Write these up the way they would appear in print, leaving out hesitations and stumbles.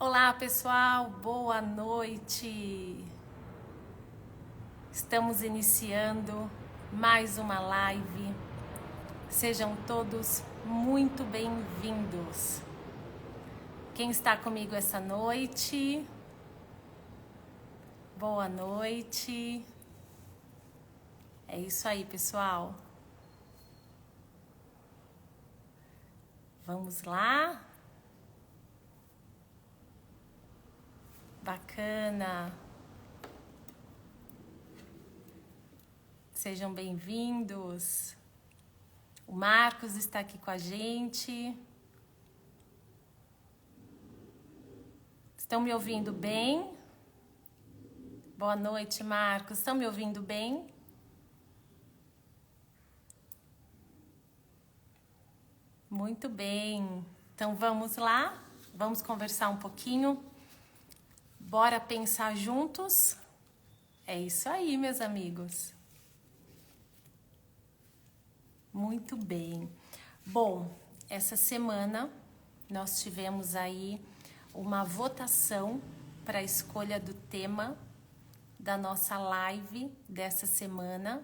Olá pessoal, boa noite! Estamos iniciando mais uma live. Sejam todos muito bem-vindos. Quem está comigo essa noite? Boa noite. É isso aí, pessoal. Vamos lá? Bacana. Sejam bem-vindos. O Marcos está aqui com a gente. Estão me ouvindo bem? Boa noite, Marcos. Estão me ouvindo bem? Muito bem. Então vamos lá? Vamos conversar um pouquinho? Bora pensar juntos? É isso aí, meus amigos. Muito bem. Bom, essa semana nós tivemos aí uma votação para a escolha do tema da nossa live dessa semana.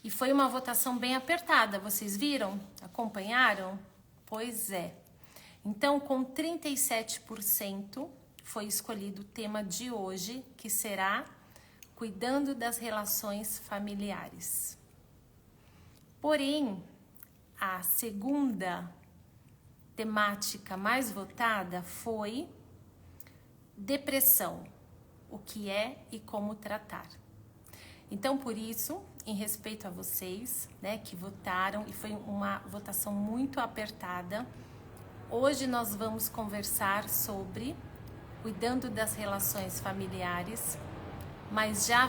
E foi uma votação bem apertada, vocês viram? Acompanharam? Pois é. Então, com 37%, foi escolhido o tema de hoje, que será Cuidando das Relações Familiares. Porém, a segunda temática mais votada foi depressão, o que é e como tratar. Então, por isso, em respeito a vocês, né, que votaram, e foi uma votação muito apertada, hoje nós vamos conversar sobre cuidando das relações familiares, mas já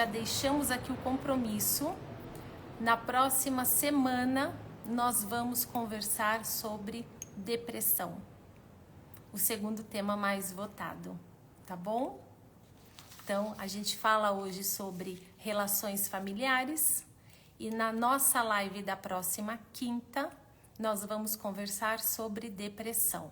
deixamos aqui o compromisso. Na próxima semana, nós vamos conversar sobre depressão, o segundo tema mais votado, tá bom? Então, a gente fala hoje sobre relações familiares e na nossa live da próxima quinta, nós vamos conversar sobre depressão.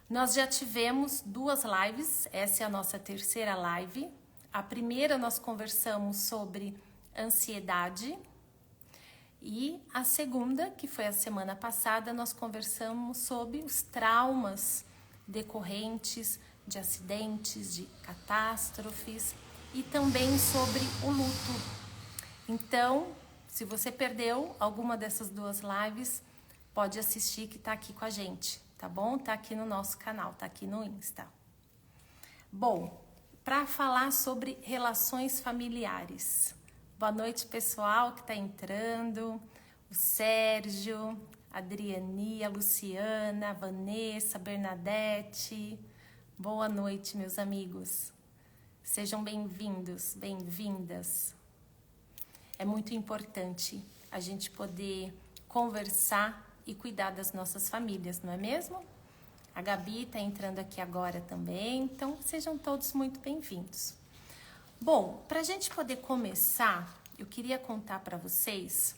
Nós já tivemos 2 lives, essa é a nossa terceira live. A primeira nós conversamos sobre ansiedade e a segunda, que foi a semana passada, nós conversamos sobre os traumas decorrentes de acidentes, de catástrofes e também sobre o luto. Então, se você perdeu alguma dessas 2 lives, pode assistir que tá aqui com a gente, tá bom? Tá aqui no nosso canal, tá aqui no Insta. Bom, para falar sobre relações familiares. Boa noite, pessoal que tá entrando. O Sérgio, a Adriani, a Luciana, a Vanessa, a Bernadette. Boa noite, meus amigos. Sejam bem-vindos, bem-vindas. É muito importante a gente poder conversar e cuidar das nossas famílias, não é mesmo? A Gabi está entrando aqui agora também, então sejam todos muito bem-vindos. Bom, para a gente poder começar, eu queria contar para vocês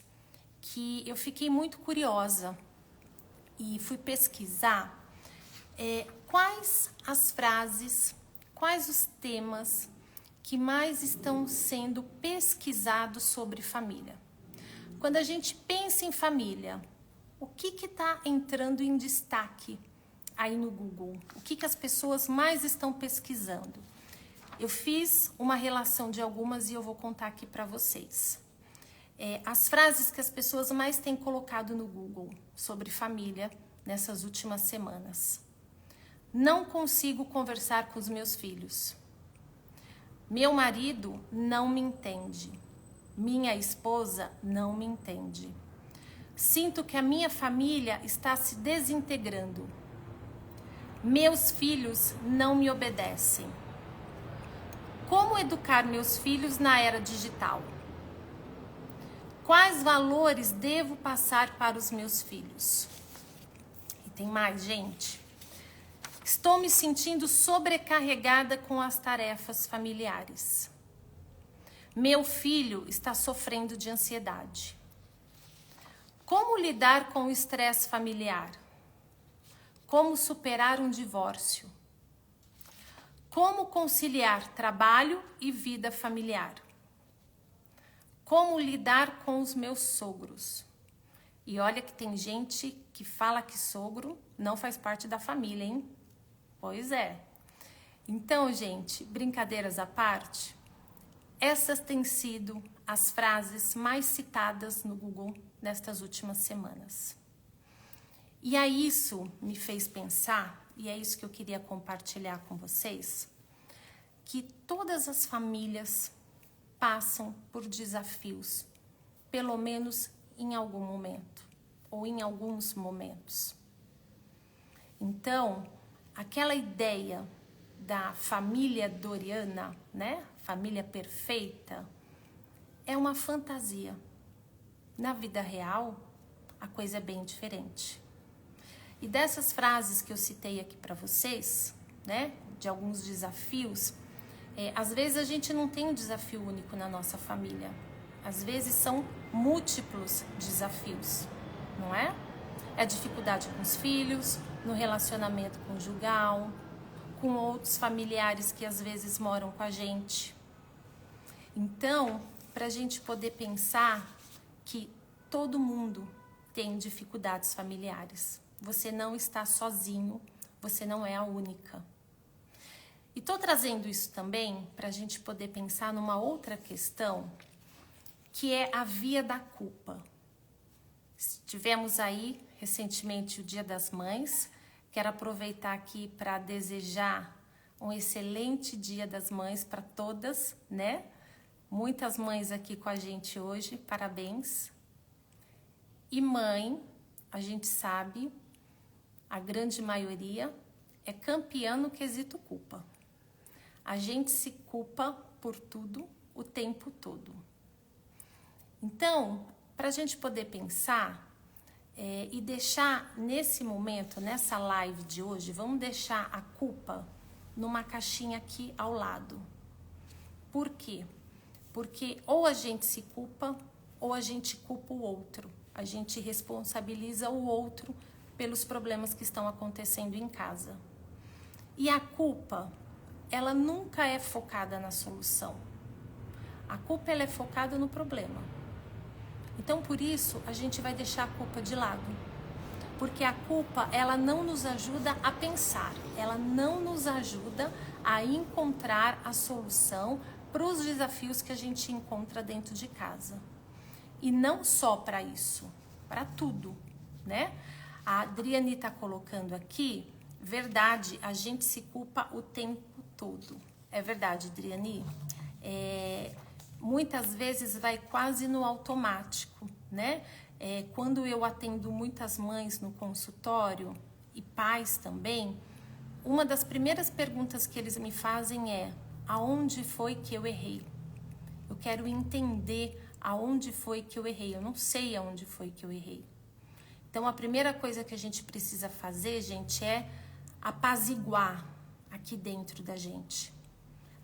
que eu fiquei muito curiosa e fui pesquisar quais as frases, quais os temas que mais estão sendo pesquisados sobre família. Quando a gente pensa em família, o que está entrando em destaque aí no Google? O que as pessoas mais estão pesquisando? Eu fiz uma relação de algumas e eu vou contar aqui para vocês. As frases que as pessoas mais têm colocado no Google sobre família nessas últimas semanas. Não consigo conversar com os meus filhos. Meu marido não me entende. Minha esposa não me entende. Sinto que a minha família está se desintegrando. Meus filhos não me obedecem. Como educar meus filhos na era digital? Quais valores devo passar para os meus filhos? E tem mais, gente. Estou me sentindo sobrecarregada com as tarefas familiares. Meu filho está sofrendo de ansiedade. Como lidar com o estresse familiar? Como superar um divórcio? Como conciliar trabalho e vida familiar? Como lidar com os meus sogros? E olha que tem gente que fala que sogro não faz parte da família, hein? Pois é. Então, gente, brincadeiras à parte, essas têm sido as frases mais citadas no Google nestas últimas semanas. E aí isso me fez pensar, e é isso que eu queria compartilhar com vocês, que todas as famílias passam por desafios, pelo menos em algum momento, ou em alguns momentos. Então, aquela ideia da família doriana, né? Família perfeita, é uma fantasia. Na vida real, a coisa é bem diferente. E dessas frases que eu citei aqui para vocês, né? De alguns desafios, às vezes a gente não tem um desafio único na nossa família. Às vezes são múltiplos desafios, não é? É dificuldade com os filhos, no relacionamento conjugal, com outros familiares que às vezes moram com a gente. Então, para a gente poder pensar que todo mundo tem dificuldades familiares. Você não está sozinho, você não é a única. E estou trazendo isso também para a gente poder pensar numa outra questão, que é a via da culpa. Tivemos aí recentemente o Dia das Mães. Quero aproveitar aqui para desejar um excelente Dia das Mães para todas, né? Muitas mães aqui com a gente hoje, parabéns. E mãe, a gente sabe, a grande maioria é campeã no quesito culpa. A gente se culpa por tudo o tempo todo. Então, para a gente poder pensar e deixar nesse momento, nessa live de hoje, vamos deixar a culpa numa caixinha aqui ao lado. Por quê? Porque ou a gente se culpa ou a gente culpa o outro. A gente responsabiliza o outro pelos problemas que estão acontecendo em casa. E a culpa, ela nunca é focada na solução. A culpa, ela é focada no problema. Então, por isso, a gente vai deixar a culpa de lado. Porque a culpa, ela não nos ajuda a pensar. Ela não nos ajuda a encontrar a solução para os desafios que a gente encontra dentro de casa. E não só para isso, para tudo, né? A Adriane está colocando aqui, verdade, a gente se culpa o tempo todo. É verdade, Adriane? Muitas vezes vai quase no automático, né? Quando eu atendo muitas mães no consultório e pais também, uma das primeiras perguntas que eles me fazem é: aonde foi que eu errei? Eu quero entender aonde foi que eu errei. Eu não sei aonde foi que eu errei. Então, a primeira coisa que a gente precisa fazer, gente, é apaziguar aqui dentro da gente.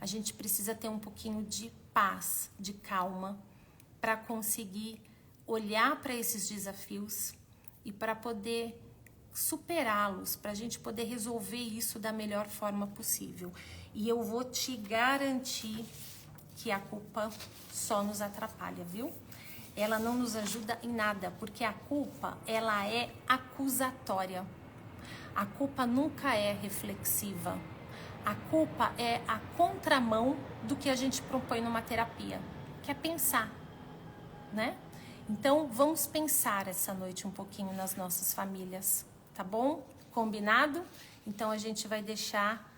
A gente precisa ter um pouquinho de paz, de calma, para conseguir olhar para esses desafios e para poder superá-los, para a gente poder resolver isso da melhor forma possível. E eu vou te garantir que a culpa só nos atrapalha, viu? Ela não nos ajuda em nada, porque a culpa, ela é acusatória. A culpa nunca é reflexiva. A culpa é a contramão do que a gente propõe numa terapia, que é pensar, né? Então, vamos pensar essa noite um pouquinho nas nossas famílias, tá bom? Combinado? Então, a gente vai deixar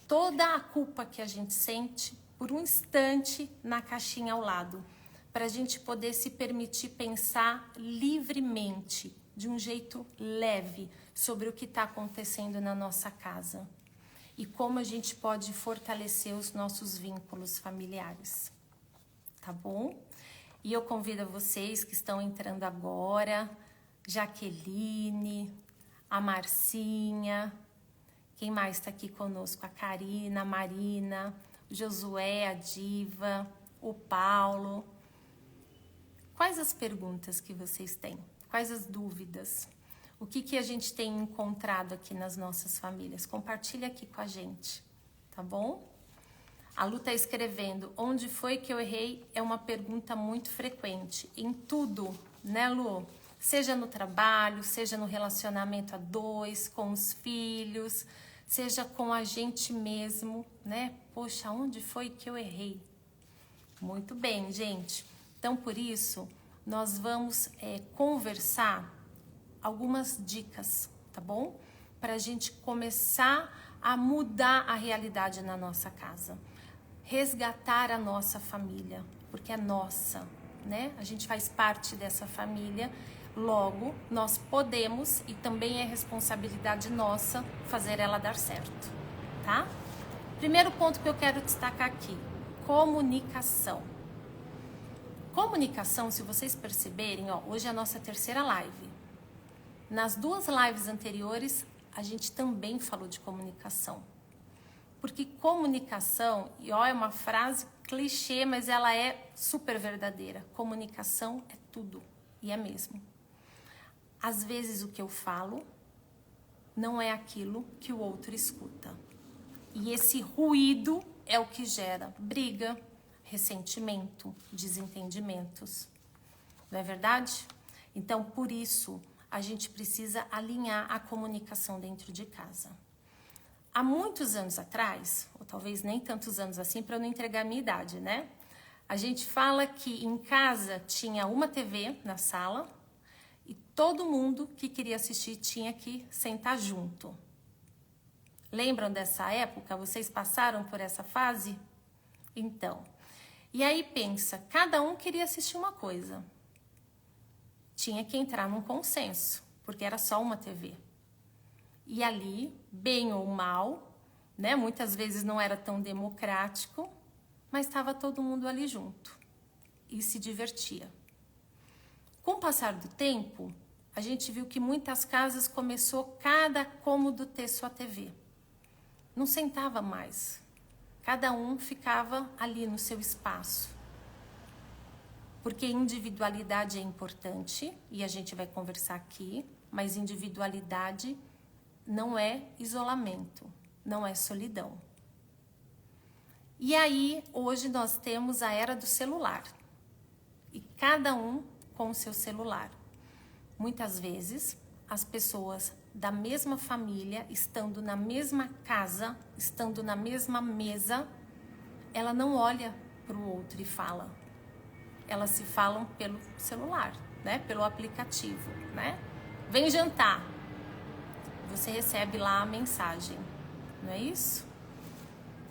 toda a culpa que a gente sente por um instante na caixinha ao lado, para a gente poder se permitir pensar livremente, de um jeito leve, sobre o que está acontecendo na nossa casa e como a gente pode fortalecer os nossos vínculos familiares, tá bom? E eu convido a vocês que estão entrando agora, Jaqueline, a Marcinha, quem mais está aqui conosco? A Karina, a Marina, o Josué, a Diva, o Paulo. Quais as perguntas que vocês têm? Quais as dúvidas? O que a gente tem encontrado aqui nas nossas famílias? Compartilha aqui com a gente, tá bom? A Lu tá escrevendo, onde foi que eu errei? É uma pergunta muito frequente. Em tudo, né, Lu? Seja no trabalho, seja no relacionamento a dois, com os filhos, seja com a gente mesmo, né? Poxa, onde foi que eu errei? Muito bem, gente. Então, por isso, nós vamos conversar algumas dicas, tá bom? Para a gente começar a mudar a realidade na nossa casa. Resgatar a nossa família, porque é nossa, né? A gente faz parte dessa família, logo nós podemos e também é responsabilidade nossa fazer ela dar certo, tá? Primeiro ponto que eu quero destacar aqui, comunicação. Comunicação, se vocês perceberem, ó, hoje é a nossa terceira live. Nas 2 lives anteriores, a gente também falou de comunicação. Porque comunicação, e ó, é uma frase clichê, mas ela é super verdadeira. Comunicação é tudo, e é mesmo. Às vezes o que eu falo não é aquilo que o outro escuta. E esse ruído é o que gera briga, ressentimento, desentendimentos. Não é verdade? Então, por isso, a gente precisa alinhar a comunicação dentro de casa. Há muitos anos atrás, ou talvez nem tantos anos assim, para eu não entregar a minha idade, né? A gente fala que em casa tinha uma TV na sala e todo mundo que queria assistir tinha que sentar junto. Lembram dessa época? Vocês passaram por essa fase? Então, e aí pensa, cada um queria assistir uma coisa. Tinha que entrar num consenso, porque era só uma TV. E ali, bem ou mal, né? Muitas vezes não era tão democrático, mas estava todo mundo ali junto e se divertia. Com o passar do tempo, a gente viu que muitas casas começou cada cômodo ter sua TV. Não sentava mais. Cada um ficava ali no seu espaço. Porque individualidade é importante, e a gente vai conversar aqui, mas individualidade não é isolamento, não é solidão. E aí, hoje nós temos a era do celular. E cada um com o seu celular. Muitas vezes, as pessoas da mesma família, estando na mesma casa, estando na mesma mesa, ela não olha para o outro e fala. Elas se falam pelo celular, né? Pelo aplicativo, né? Vem jantar. Você recebe lá a mensagem, não é isso?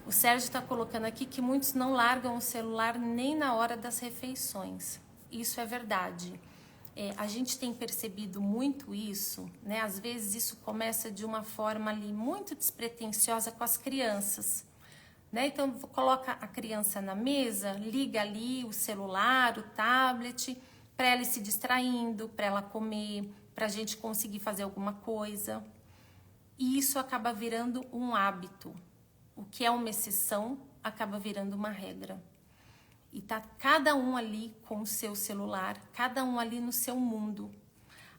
O Sérgio está colocando aqui que muitos não largam o celular nem na hora das refeições. Isso é verdade. A gente tem percebido muito isso, né? Às vezes isso começa de uma forma ali muito despretensiosa com as crianças, né? Então coloca a criança na mesa, liga ali o celular, o tablet, para ela ir se distraindo, para ela comer, para a gente conseguir fazer alguma coisa. E isso acaba virando um hábito. O que é uma exceção acaba virando uma regra. E tá cada um ali com o seu celular, cada um ali no seu mundo.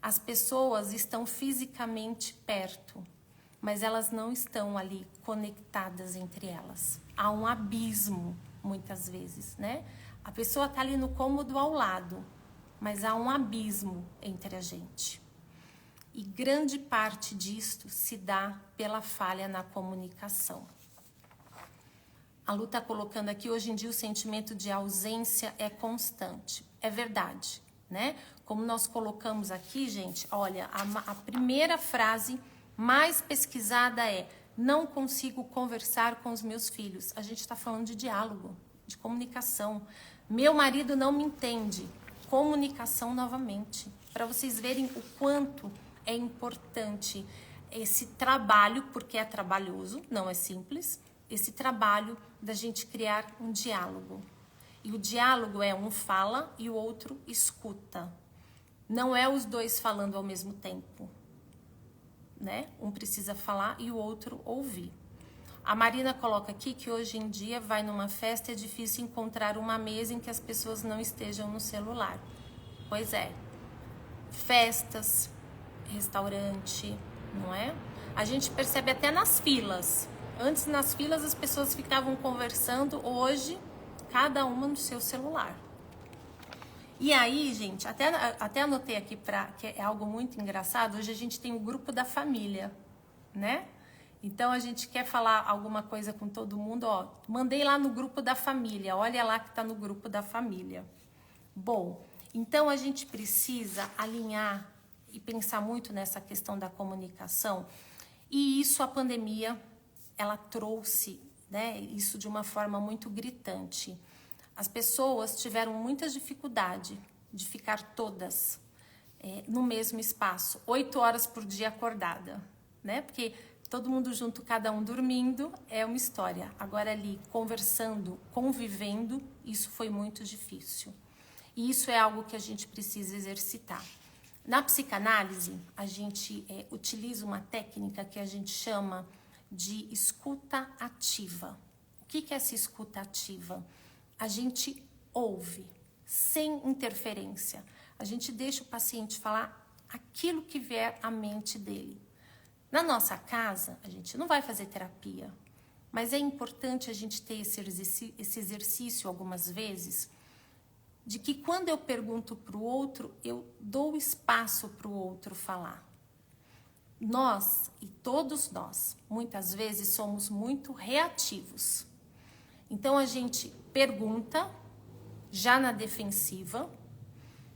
As pessoas estão fisicamente perto, mas elas não estão ali conectadas entre elas. Há um abismo, muitas vezes, né? A pessoa tá ali no cômodo ao lado, mas há um abismo entre a gente. E grande parte disto se dá pela falha na comunicação. A Lu está colocando aqui, hoje em dia o sentimento de ausência é constante. É verdade, né? Como nós colocamos aqui, gente, olha, a primeira frase mais pesquisada é: não consigo conversar com os meus filhos. A gente está falando de diálogo, de comunicação. Meu marido não me entende. Comunicação novamente. Para vocês verem o quanto é importante esse trabalho, porque é trabalhoso, não é simples, esse trabalho da gente criar um diálogo. E o diálogo é um fala e o outro escuta. Não é os dois falando ao mesmo tempo, né? Um precisa falar e o outro ouvir. A Marina coloca aqui que hoje em dia vai numa festa, é difícil encontrar uma mesa em que as pessoas não estejam no celular. Pois é. Festas, restaurante, não é? A gente percebe até nas filas. Antes, nas filas, as pessoas ficavam conversando. Hoje, cada uma no seu celular. E aí, gente, até anotei aqui, que é algo muito engraçado. Hoje a gente tem o grupo da família, né? Então, a gente quer falar alguma coisa com todo mundo, ó. Mandei lá no grupo da família. Olha lá que tá no grupo da família. Bom, então a gente precisa alinhar e pensar muito nessa questão da comunicação. E isso, a pandemia, ela trouxe, né, isso de uma forma muito gritante. As pessoas tiveram muita dificuldade de ficar todas no mesmo espaço, 8 horas por dia acordada, né? Porque todo mundo junto, cada um dormindo, é uma história. Agora ali, conversando, convivendo, isso foi muito difícil. E isso é algo que a gente precisa exercitar. Na psicanálise, a gente utiliza uma técnica que a gente chama de escuta ativa. O que é essa escuta ativa? A gente ouve, sem interferência. A gente deixa o paciente falar aquilo que vier à mente dele. Na nossa casa, a gente não vai fazer terapia, mas é importante a gente ter esse exercício algumas vezes, de que quando eu pergunto para o outro, eu dou espaço para o outro falar. Nós, e todos nós, muitas vezes somos muito reativos. Então a gente pergunta, já na defensiva,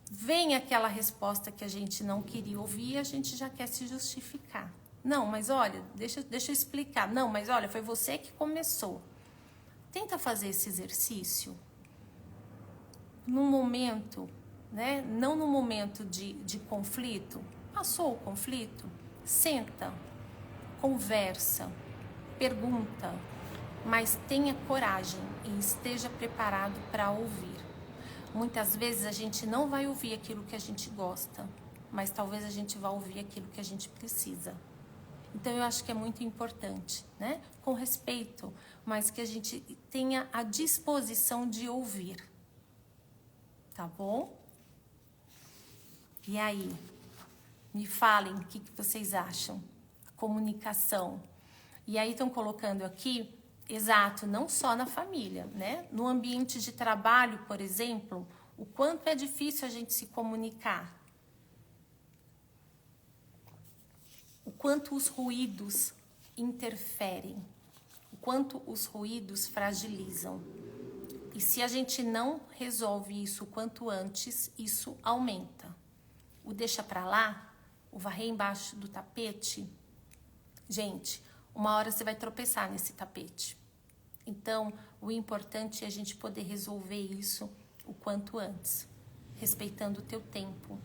vem aquela resposta que a gente não queria ouvir e a gente já quer se justificar. Não, mas olha, deixa eu explicar. Não, mas olha, foi você que começou. Tenta fazer esse exercício num momento, né? Não num momento de conflito. Passou o conflito? Senta, conversa, pergunta, mas tenha coragem e esteja preparado para ouvir. Muitas vezes a gente não vai ouvir aquilo que a gente gosta, mas talvez a gente vá ouvir aquilo que a gente precisa. Então eu acho que é muito importante, né? Com respeito, mas que a gente tenha a disposição de ouvir. Tá bom? E aí? Me falem o que vocês acham. A comunicação. E aí estão colocando aqui, exato, não só na família, né? No ambiente de trabalho, por exemplo, o quanto é difícil a gente se comunicar. O quanto os ruídos interferem. O quanto os ruídos fragilizam. E se a gente não resolve isso o quanto antes, isso aumenta. O deixa pra lá, o varrer embaixo do tapete, gente, uma hora você vai tropeçar nesse tapete. Então, o importante é a gente poder resolver isso o quanto antes, respeitando o teu tempo.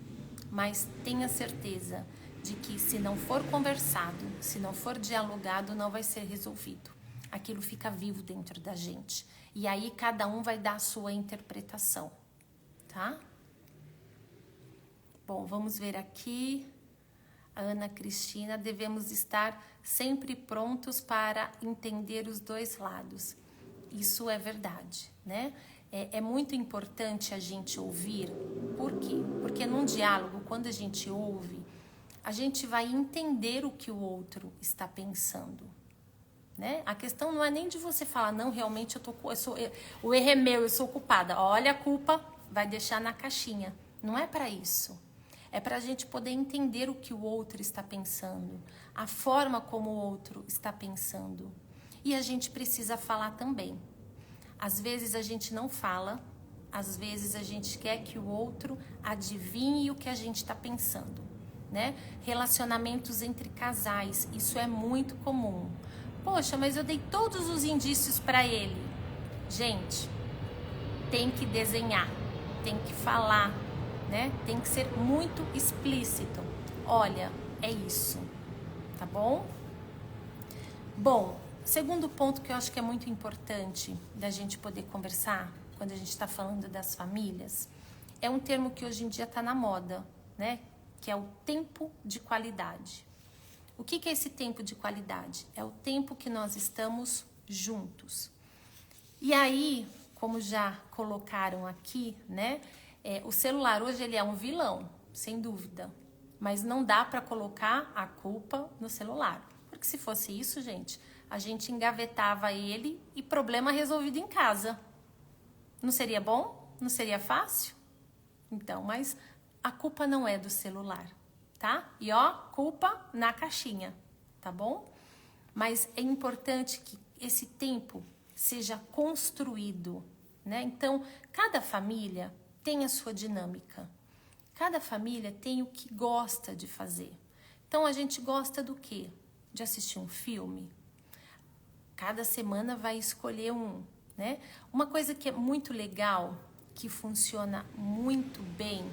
Mas tenha certeza de que se não for conversado, se não for dialogado, não vai ser resolvido. Aquilo fica vivo dentro da gente. E aí cada um vai dar a sua interpretação, tá? Bom, vamos ver aqui. A Ana Cristina, devemos estar sempre prontos para entender os dois lados. Isso é verdade, né? É muito importante a gente ouvir. Por quê? Porque num diálogo, quando a gente ouve, a gente vai entender o que o outro está pensando, né? A questão não é nem de você falar, não, realmente o erro é meu, eu sou culpada. Olha a culpa, vai deixar na caixinha. Não é para isso. É para a gente poder entender o que o outro está pensando, a forma como o outro está pensando. E a gente precisa falar também. Às vezes a gente não fala, às vezes a gente quer que o outro adivinhe o que a gente está pensando, né? Relacionamentos entre casais, isso é muito comum. Poxa, mas eu dei todos os indícios para ele. Gente, tem que desenhar, tem que falar, né? Tem que ser muito explícito. Olha, é isso, tá bom? Bom, segundo ponto que eu acho que é muito importante da gente poder conversar quando a gente está falando das famílias, é um termo que hoje em dia está na moda, né? Que é o tempo de qualidade. O que é esse tempo de qualidade? É o tempo que nós estamos juntos. E aí, como já colocaram aqui, né? O celular hoje ele é um vilão, sem dúvida. Mas não dá para colocar a culpa no celular. Porque se fosse isso, gente, a gente engavetava ele e problema resolvido em casa. Não seria bom? Não seria fácil? Então, mas a culpa não é do celular, tá? E ó, culpa na caixinha, tá bom? Mas é importante que esse tempo seja construído, né? Então, cada família tem a sua dinâmica. Cada família tem o que gosta de fazer. Então, a gente gosta do quê? De assistir um filme. Cada semana vai escolher um, né? Uma coisa que é muito legal, que funciona muito bem,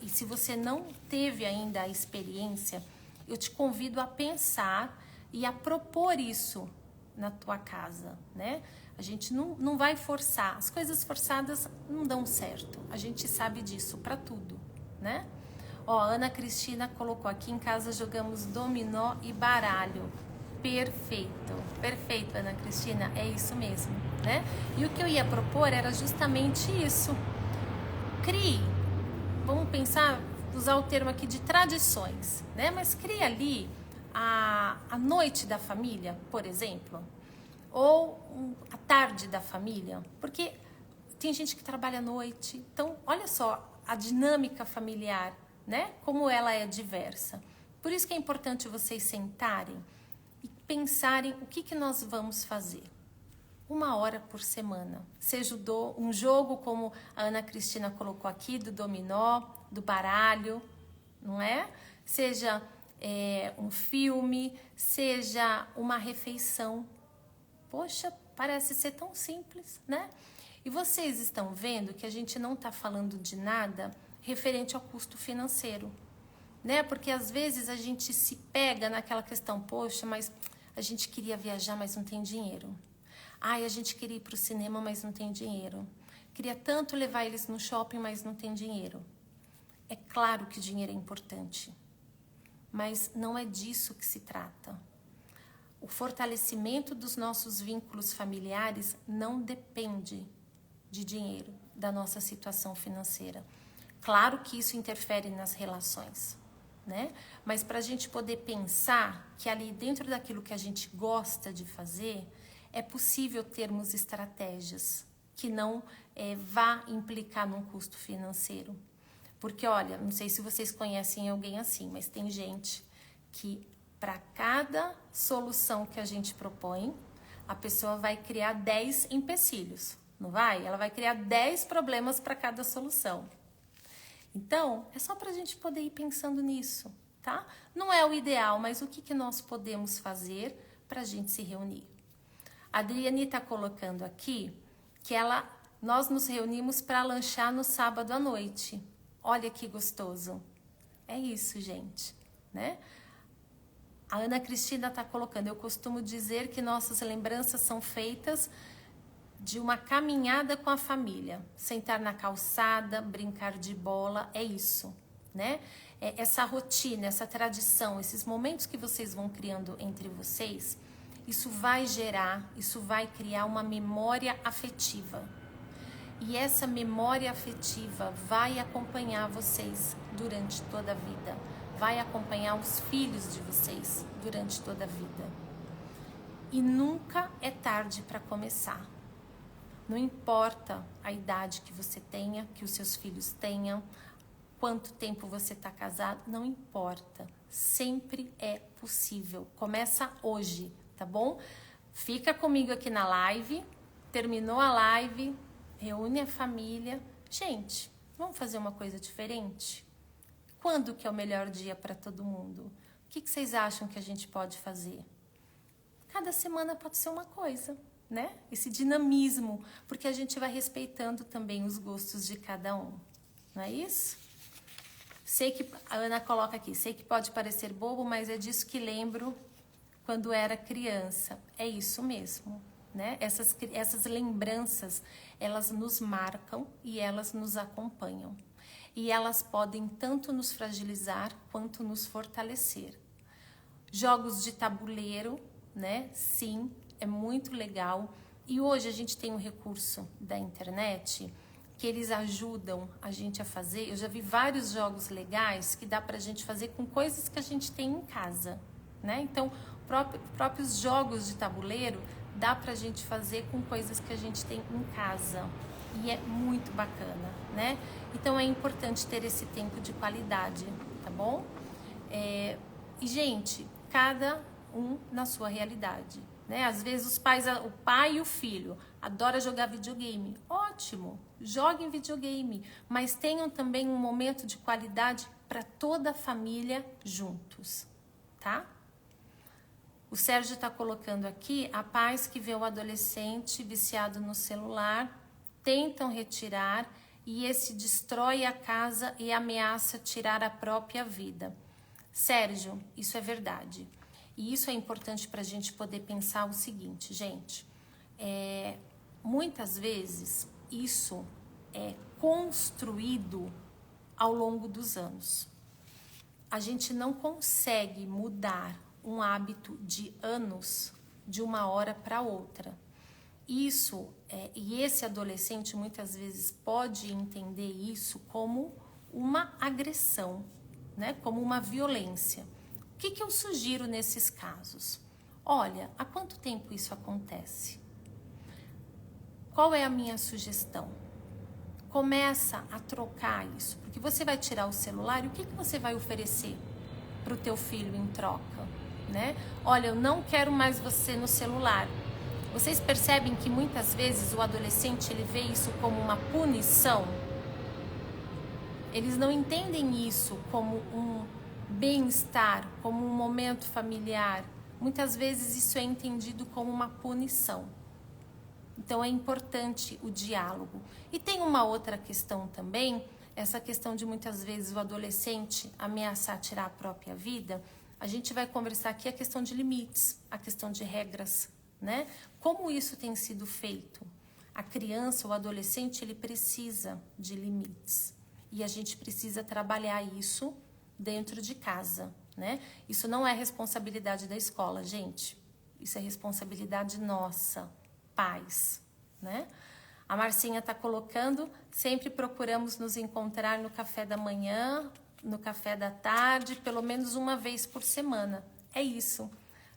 e se você não teve ainda a experiência, eu te convido a pensar e a propor isso na tua casa, né? A gente não vai forçar. As coisas forçadas não dão certo. A gente sabe disso para tudo, né? Ó, a Ana Cristina colocou aqui: em casa jogamos dominó e baralho. Perfeito, perfeito, Ana Cristina, é isso mesmo, né? E o que eu ia propor era justamente isso. Crie, vamos pensar, usar o termo aqui de tradições, né? Mas crie ali a noite da família, por exemplo, ou a tarde da família, porque tem gente que trabalha à noite. Então, olha só a dinâmica familiar, né? Como ela é diversa. Por isso que é importante vocês sentarem e pensarem o que nós vamos fazer. 1 hora por semana. Seja um jogo, como a Ana Cristina colocou aqui, do dominó, do baralho, não é? Seja um filme, seja uma refeição. Poxa, parece ser tão simples, né? E vocês estão vendo que a gente não está falando de nada referente ao custo financeiro, né? Porque às vezes a gente se pega naquela questão: poxa, mas a gente queria viajar, mas não tem dinheiro. Ai, a gente queria ir para o cinema, mas não tem dinheiro. Queria tanto levar eles no shopping, mas não tem dinheiro. É claro que dinheiro é importante, mas não é disso que se trata. O fortalecimento dos nossos vínculos familiares não depende de dinheiro, da nossa situação financeira. Claro que isso interfere nas relações, né? Mas para a gente poder pensar que ali dentro daquilo que a gente gosta de fazer, é possível termos estratégias que não vá implicar num custo financeiro. Porque, olha, não sei se vocês conhecem alguém assim, mas tem gente que, para cada solução que a gente propõe, a pessoa vai criar 10 empecilhos, não vai? Ela vai criar 10 problemas para cada solução. Então, é só para a gente poder ir pensando nisso, tá? Não é o ideal, mas o que nós podemos fazer para a gente se reunir? A Adriane está colocando aqui que nós nos reunimos para lanchar no sábado à noite. Olha que gostoso. É isso, gente, né? A Ana Cristina está colocando: eu costumo dizer que nossas lembranças são feitas de uma caminhada com a família. Sentar na calçada, brincar de bola, é isso, né? Essa rotina, essa tradição, esses momentos que vocês vão criando entre vocês, isso vai criar uma memória afetiva. E essa memória afetiva vai acompanhar vocês durante toda a vida. Vai acompanhar os filhos de vocês durante toda a vida. E nunca é tarde para começar. Não importa a idade que você tenha, que os seus filhos tenham, quanto tempo você está casado, não importa. Sempre é possível. Começa hoje, tá bom? Fica comigo aqui na live. Terminou a live, reúne a família. Gente, vamos fazer uma coisa diferente? Quando que é o melhor dia para todo mundo? O que vocês acham que a gente pode fazer? Cada semana pode ser uma coisa, né? Esse dinamismo, porque a gente vai respeitando também os gostos de cada um. Não é isso? Sei que a Ana coloca aqui: sei que pode parecer bobo, mas é disso que lembro quando era criança. É isso mesmo, né? Essas lembranças, elas nos marcam e elas nos acompanham. E elas podem tanto nos fragilizar quanto nos fortalecer. Jogos de tabuleiro, né? Sim, é muito legal. E hoje a gente tem um recurso da internet que eles ajudam a gente a fazer. Eu já vi vários jogos legais que dá pra gente fazer com coisas que a gente tem em casa, né? Então, próprios jogos de tabuleiro dá pra gente fazer com coisas que a gente tem em casa. E é muito bacana, né? Então, é importante ter esse tempo de qualidade, tá bom? E, gente, cada um na sua realidade, né? Às vezes o pai e o filho adora jogar videogame. Ótimo, joguem videogame, mas tenham também um momento de qualidade para toda a família juntos, tá? O Sérgio está colocando aqui: a pais que vê o adolescente viciado no celular tentam retirar e esse destrói a casa e ameaça tirar a própria vida. Sérgio, isso é verdade. E isso é importante para a gente poder pensar o seguinte, gente. Muitas vezes isso é construído ao longo dos anos. A gente não consegue mudar um hábito de anos de uma hora para outra. E esse adolescente muitas vezes pode entender isso como uma agressão, né? Como uma violência. O que eu sugiro nesses casos? Olha, há quanto tempo isso acontece? Qual é a minha sugestão? Começa a trocar isso, porque você vai tirar o celular e o que você vai oferecer para o teu filho em troca, né? Olha, eu não quero mais você no celular. Vocês percebem que muitas vezes o adolescente ele vê isso como uma punição? Eles não entendem isso como um bem-estar, como um momento familiar. Muitas vezes isso é entendido como uma punição. Então é importante o diálogo. E tem uma outra questão também, essa questão de muitas vezes o adolescente ameaçar tirar a própria vida. A gente vai conversar aqui a questão de limites, a questão de regras, né? Como isso tem sido feito? A criança, o adolescente, ele precisa de limites. E a gente precisa trabalhar isso dentro de casa, né? Isso não é responsabilidade da escola, gente. Isso é responsabilidade nossa, pais, né? A Marcinha está colocando: sempre procuramos nos encontrar no café da manhã, no café da tarde, pelo menos uma vez por semana. É isso.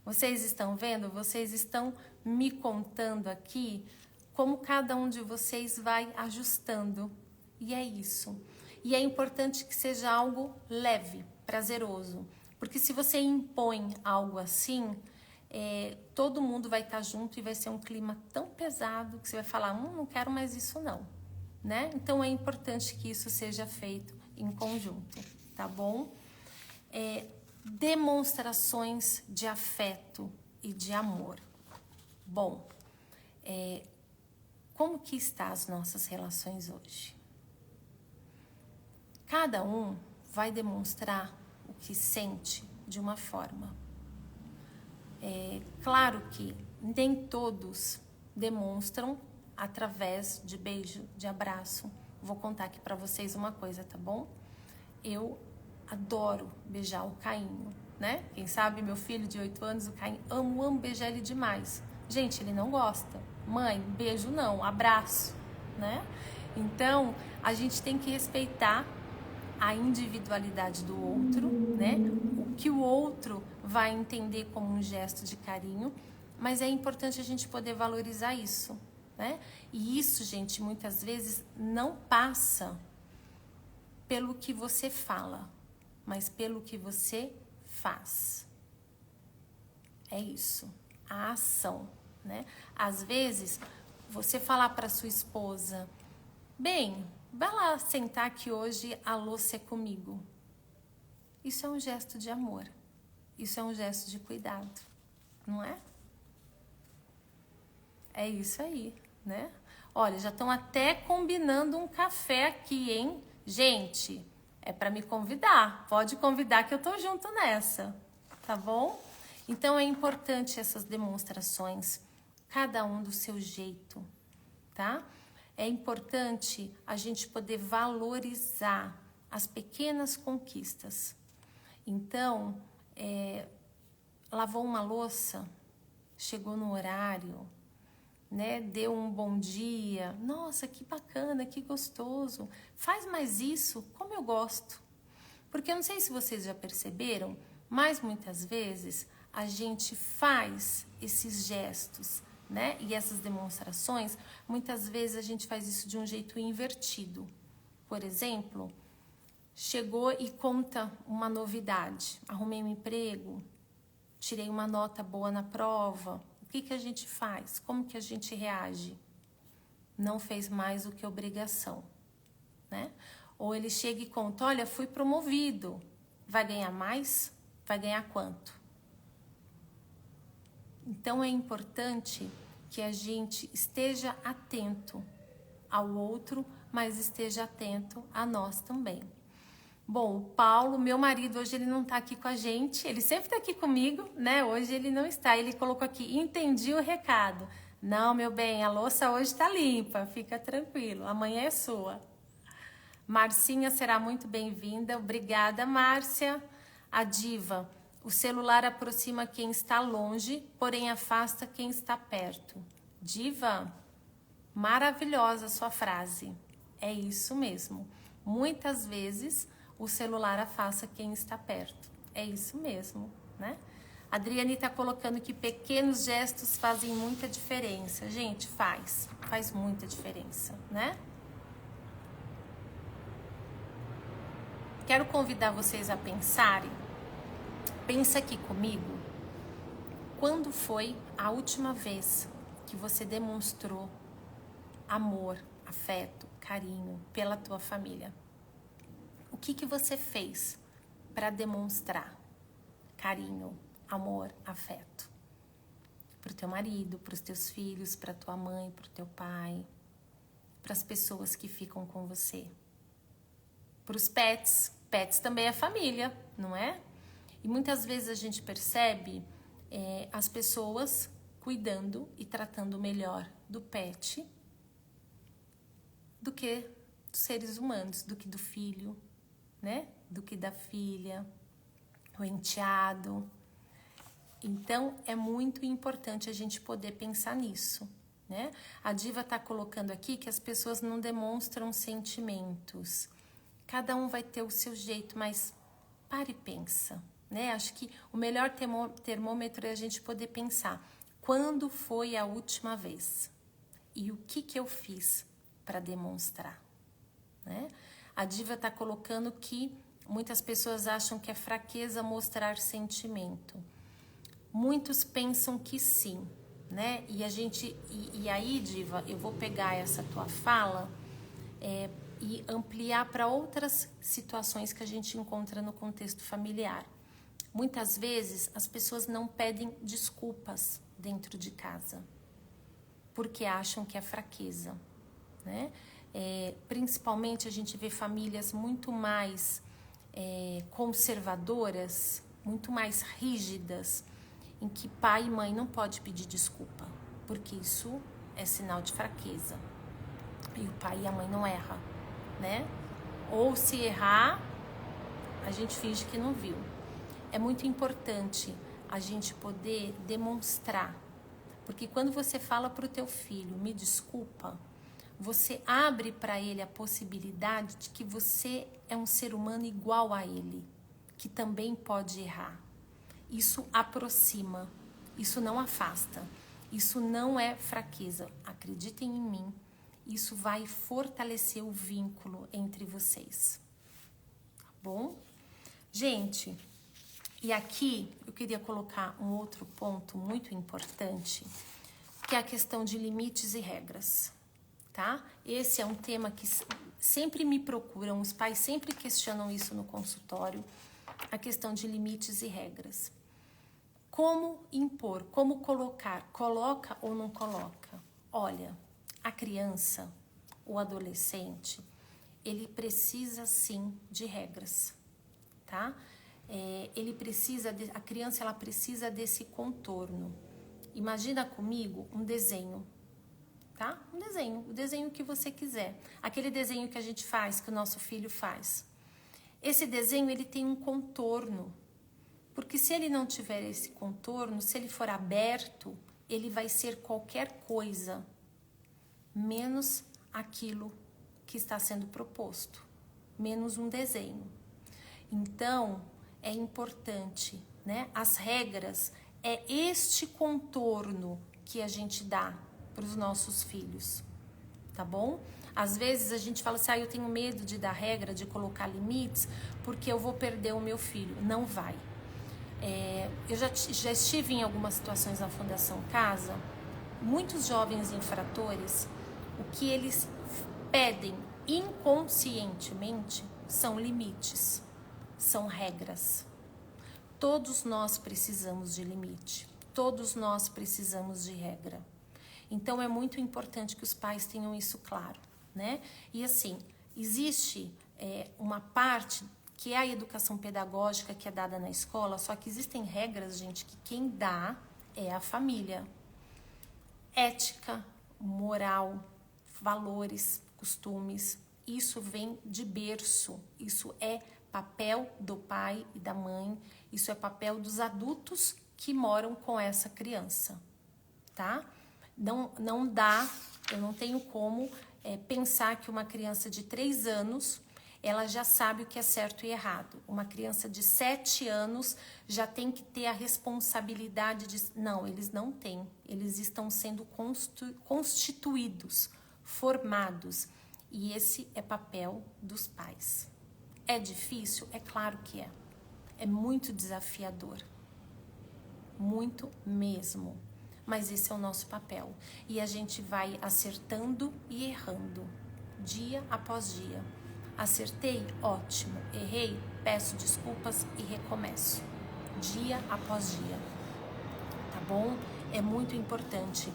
Vocês estão vendo? Vocês estão me contando aqui como cada um de vocês vai ajustando. E é isso. E é importante que seja algo leve, prazeroso. Porque se você impõe algo assim, todo mundo vai estar junto e vai ser um clima tão pesado que você vai falar: não quero mais isso não, né? Então é importante que isso seja feito em conjunto, tá bom? Demonstrações de afeto e de amor. Bom, como que está as nossas relações hoje? Cada um vai demonstrar o que sente de uma forma. Claro que nem todos demonstram através de beijo, de abraço. Vou contar aqui pra vocês uma coisa, tá bom? Eu adoro beijar o Cainho, né? Quem sabe meu filho de 8 anos, o Cainho, amo beijar ele demais. Gente, ele não gosta. Mãe, beijo não, abraço, né? Então, a gente tem que respeitar a individualidade do outro, né? O que o outro vai entender como um gesto de carinho, mas é importante a gente poder valorizar isso, né? E isso, gente, muitas vezes não passa pelo que você fala, mas pelo que você faz. É isso, a ação, né? Às vezes, você falar para sua esposa: bem, vai lá sentar que hoje a louça é comigo. Isso é um gesto de amor. Isso é um gesto de cuidado, não é? É isso aí, né? Olha, já estão até combinando um café aqui, hein? Gente, é para me convidar. Pode convidar que eu tô junto nessa, tá bom? Então é importante essas demonstrações, cada um do seu jeito, tá? É importante a gente poder valorizar as pequenas conquistas. Então, lavou uma louça, chegou no horário, né? Dê um bom dia. Nossa, que bacana, que gostoso. Faz mais isso, como eu gosto. Porque eu não sei se vocês já perceberam, mas muitas vezes a gente faz esses gestos, né? E essas demonstrações, muitas vezes a gente faz isso de um jeito invertido. Por exemplo, chegou e conta uma novidade. Arrumei um emprego, tirei uma nota boa na prova. O que a gente faz? Como que a gente reage? Não fez mais do que obrigação, né? Ou ele chega e conta, olha, fui promovido. Vai ganhar mais? Vai ganhar quanto? Então é importante que a gente esteja atento ao outro, mas esteja atento a nós também. Bom, o Paulo, meu marido, hoje ele não tá aqui com a gente, ele sempre tá aqui comigo, né? Hoje ele não está, ele colocou aqui, entendi o recado. Não, meu bem, a louça hoje tá limpa, fica tranquilo, amanhã é sua. Marcinha será muito bem-vinda, obrigada, Márcia. A diva, o celular aproxima quem está longe, porém afasta quem está perto. Diva, maravilhosa sua frase, é isso mesmo. Muitas vezes o celular afasta quem está perto. É isso mesmo, né? A Adriane está colocando que pequenos gestos fazem muita diferença. Gente, faz muita diferença, né? Quero convidar vocês a pensarem. Pensa aqui comigo. Quando foi a última vez que você demonstrou amor, afeto, carinho pela tua família? O que você fez para demonstrar carinho, amor, afeto? Para o teu marido, para os teus filhos, para tua mãe, para o teu pai, para as pessoas que ficam com você. Para os pets. Pets também é família, não é? E muitas vezes a gente percebe as pessoas cuidando e tratando melhor do pet do que dos seres humanos, do que do filho, né? Do que da filha, o enteado. Então, é muito importante a gente poder pensar nisso, né? A diva tá colocando aqui que as pessoas não demonstram sentimentos. Cada um vai ter o seu jeito, mas pare e pensa, né? Acho que o melhor termômetro é a gente poder pensar. Quando foi a última vez? E o que eu fiz para demonstrar, né? A diva está colocando que muitas pessoas acham que é fraqueza mostrar sentimento. Muitos pensam que sim, né? E aí, diva, eu vou pegar essa tua fala e ampliar para outras situações que a gente encontra no contexto familiar. Muitas vezes as pessoas não pedem desculpas dentro de casa, porque acham que é fraqueza, né? Principalmente a gente vê famílias muito mais conservadoras, muito mais rígidas, em que pai e mãe não pode pedir desculpa, porque isso é sinal de fraqueza. E o pai e a mãe não erram, né? Ou se errar, a gente finge que não viu. É muito importante a gente poder demonstrar, porque quando você fala para o teu filho, me desculpa, você abre para ele a possibilidade de que você é um ser humano igual a ele, que também pode errar. Isso aproxima, isso não afasta, isso não é fraqueza. Acreditem em mim, isso vai fortalecer o vínculo entre vocês. Tá bom? Gente, e aqui eu queria colocar um outro ponto muito importante, que é a questão de limites e regras, tá? Esse é um tema que sempre me procuram, os pais sempre questionam isso no consultório, a questão de limites e regras. Como impor, como colocar, coloca ou não coloca? Olha, a criança, o adolescente, ele precisa sim de regras, tá? A criança ela precisa desse contorno. Imagina comigo um desenho, tá? O desenho que você quiser. Aquele desenho que a gente faz, que o nosso filho faz. Esse desenho ele tem um contorno, porque se ele não tiver esse contorno, se ele for aberto, ele vai ser qualquer coisa, menos aquilo que está sendo proposto, menos um desenho. Então, é importante, né? As regras é este contorno que a gente dá para os nossos filhos, tá bom? Às vezes a gente fala assim, eu tenho medo de dar regra, de colocar limites, porque eu vou perder o meu filho. Não vai. Eu já estive em algumas situações na Fundação Casa, muitos jovens infratores, o que eles pedem inconscientemente são limites, são regras. Todos nós precisamos de limite, todos nós precisamos de regra. Então é muito importante que os pais tenham isso claro, né? E assim, existe uma parte que é a educação pedagógica que é dada na escola, só que existem regras, gente, que quem dá é a família. Ética, moral, valores, costumes, isso vem de berço, isso é papel do pai e da mãe, isso é papel dos adultos que moram com essa criança, tá? Não dá, eu não tenho como pensar que uma criança de 3 anos, ela já sabe o que é certo e errado. Uma criança de 7 anos já tem que ter a responsabilidade de... Não, eles não têm. Eles estão sendo constituídos, formados. E esse é papel dos pais. É difícil? É claro que é. É muito desafiador. Muito mesmo. Mas esse é o nosso papel. E a gente vai acertando e errando, dia após dia. Acertei? Ótimo. Errei? Peço desculpas e recomeço. Dia após dia. Tá bom? É muito importante.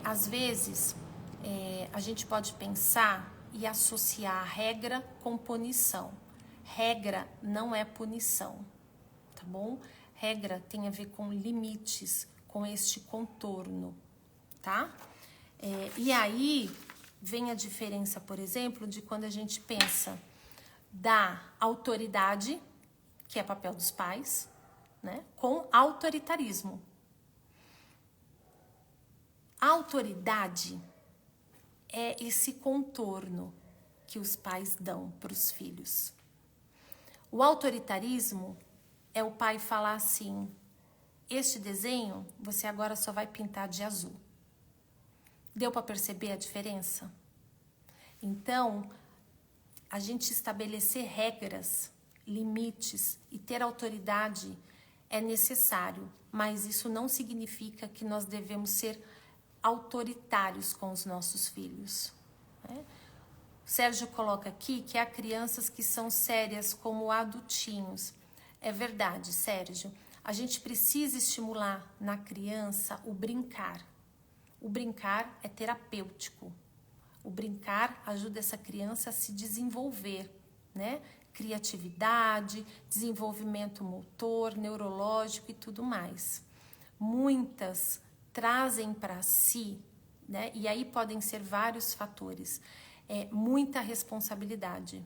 Às vezes, a gente pode pensar e associar a regra com punição. Regra não é punição. Tá bom? Regra tem a ver com limites, com este contorno. Tá? E aí... vem a diferença, por exemplo, de quando a gente pensa da autoridade, que é papel dos pais, né, com autoritarismo. A autoridade é esse contorno que os pais dão para os filhos. O autoritarismo é o pai falar assim, este desenho você agora só vai pintar de azul. Deu para perceber a diferença? Então, a gente estabelecer regras, limites e ter autoridade é necessário, mas isso não significa que nós devemos ser autoritários com os nossos filhos, né? O Sérgio coloca aqui que há crianças que são sérias como adultinhos. É verdade, Sérgio. A gente precisa estimular na criança o brincar. O brincar é terapêutico. O brincar ajuda essa criança a se desenvolver, né? Criatividade, desenvolvimento motor, neurológico e tudo mais. Muitas trazem para si, né? E aí podem ser vários fatores, muita responsabilidade.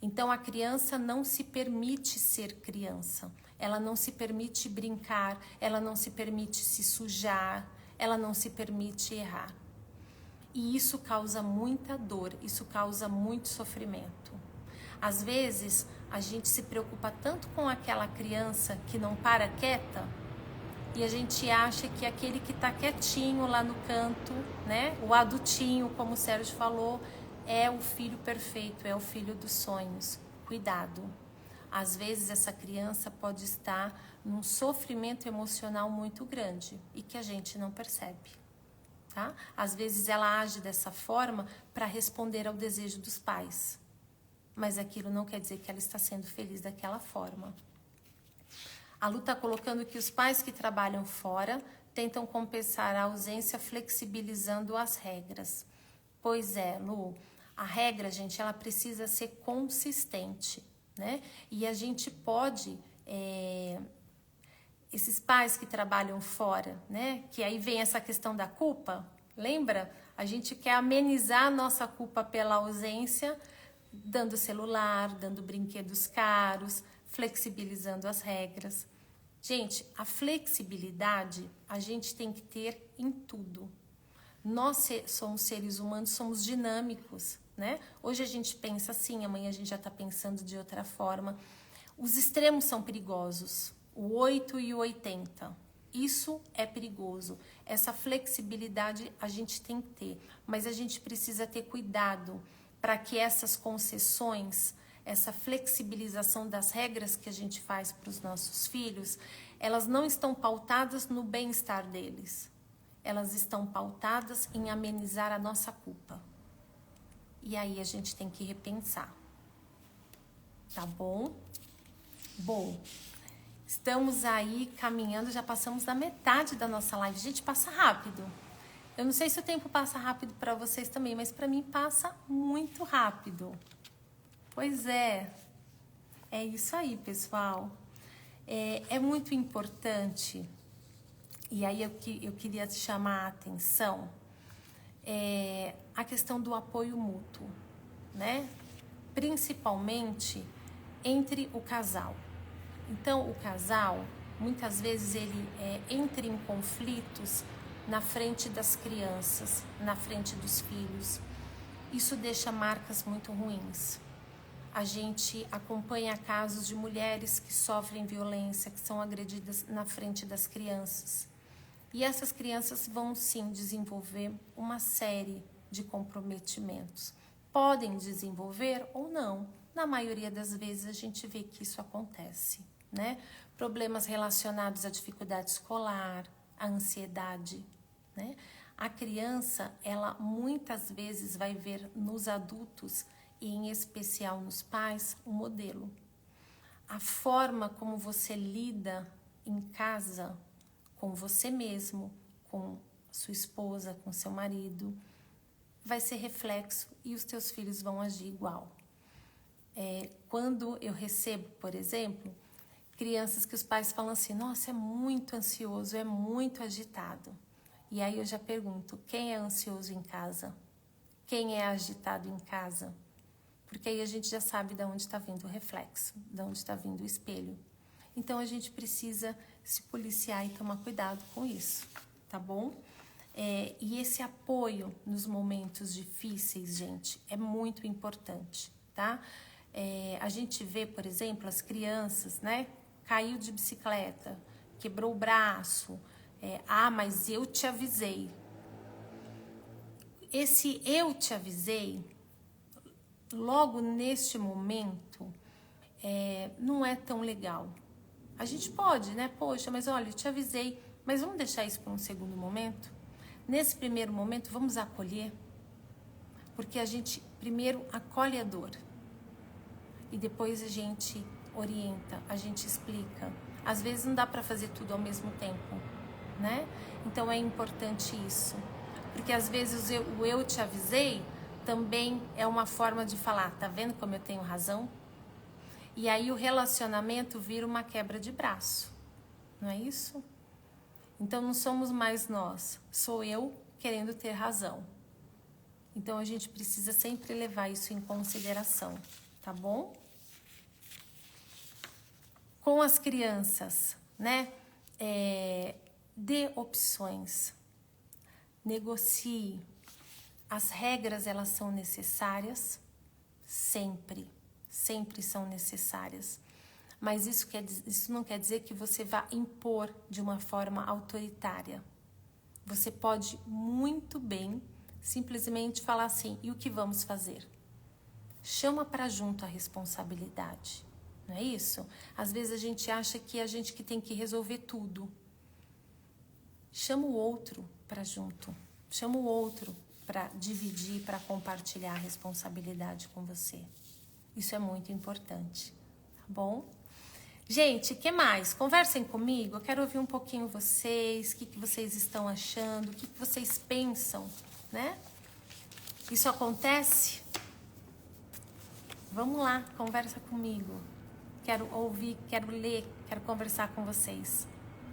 Então a criança não se permite ser criança, ela não se permite brincar, ela não se permite se sujar, ela não se permite errar. E isso causa muita dor, isso causa muito sofrimento. Às vezes, a gente se preocupa tanto com aquela criança que não para quieta, e a gente acha que aquele que está quietinho lá no canto, né, o adultinho, como o Sérgio falou, é o filho perfeito, é o filho dos sonhos. Cuidado. Às vezes, essa criança pode estar num sofrimento emocional muito grande e que a gente não percebe. Tá? Às vezes ela age dessa forma para responder ao desejo dos pais, mas aquilo não quer dizer que ela está sendo feliz daquela forma. A Lu está colocando que os pais que trabalham fora tentam compensar a ausência flexibilizando as regras. Pois é, Lu, a regra, gente, ela precisa ser consistente, né? E a gente pode... esses pais que trabalham fora, né? Que aí vem essa questão da culpa, lembra? A gente quer amenizar a nossa culpa pela ausência, dando celular, dando brinquedos caros, flexibilizando as regras. Gente, a flexibilidade a gente tem que ter em tudo. Nós somos seres humanos, somos dinâmicos, né? Hoje a gente pensa assim, amanhã a gente já está pensando de outra forma. Os extremos são perigosos, o 8 e o 80. Isso é perigoso. Essa flexibilidade a gente tem que ter, mas a gente precisa ter cuidado para que essas concessões, essa flexibilização das regras que a gente faz para os nossos filhos, elas não estão pautadas no bem-estar deles. Elas estão pautadas em amenizar a nossa culpa. E aí a gente tem que repensar. Tá bom? Bom, estamos aí caminhando, já passamos da metade da nossa live. Gente, passa rápido. Eu não sei se o tempo passa rápido para vocês também, mas para mim passa muito rápido. Pois é isso aí, pessoal. É muito importante, e aí eu queria te chamar a atenção, a questão do apoio mútuo, né? Principalmente entre o casal. Então, o casal, muitas vezes, ele entra em conflitos na frente das crianças, na frente dos filhos. Isso deixa marcas muito ruins. A gente acompanha casos de mulheres que sofrem violência, que são agredidas na frente das crianças. E essas crianças vão, sim, desenvolver uma série de comprometimentos. Podem desenvolver ou não. Na maioria das vezes, a gente vê que isso acontece, né? Problemas relacionados à dificuldade escolar, à ansiedade, né? A criança, ela muitas vezes vai ver nos adultos, e em especial nos pais, um modelo. A forma como você lida em casa com você mesmo, com sua esposa, com seu marido, vai ser reflexo e os teus filhos vão agir igual. Quando eu recebo, por exemplo, crianças que os pais falam assim, nossa, é muito ansioso, é muito agitado. E aí eu já pergunto, quem é ansioso em casa? Quem é agitado em casa? Porque aí a gente já sabe de onde está vindo o reflexo, de onde está vindo o espelho. Então a gente precisa se policiar e tomar cuidado com isso, tá bom? E esse apoio nos momentos difíceis, gente, é muito importante, tá? A gente vê, por exemplo, as crianças, né? Caiu de bicicleta, quebrou o braço. Mas eu te avisei. Esse eu te avisei, logo neste momento, não é tão legal. A gente pode, né? Poxa, mas olha, eu te avisei, mas vamos deixar isso para um segundo momento? Nesse primeiro momento, vamos acolher, porque a gente primeiro acolhe a dor e depois a gente orienta, a gente explica. Às vezes não dá para fazer tudo ao mesmo tempo, né? Então é importante isso, porque às vezes o eu te avisei também é uma forma de falar, tá vendo como eu tenho razão? E aí o relacionamento vira uma quebra de braço, não é isso? Então não somos mais nós, sou eu querendo ter razão. Então a gente precisa sempre levar isso em consideração, tá bom? Com as crianças, né? Dê opções, negocie. As regras, elas são necessárias, sempre são necessárias. Mas isso não quer dizer que você vá impor de uma forma autoritária. Você pode muito bem simplesmente falar assim, e o que vamos fazer? Chama para junto a responsabilidade, não é isso? Às vezes a gente acha que é a gente que tem que resolver tudo. Chama o outro para junto, chama o outro para dividir, para compartilhar a responsabilidade com você. Isso é muito importante, tá bom? Gente, o que mais? Conversem comigo, eu quero ouvir um pouquinho vocês, o que vocês estão achando, o que vocês pensam, né? Isso acontece? Vamos lá, conversa comigo. Quero ouvir, quero ler, quero conversar com vocês,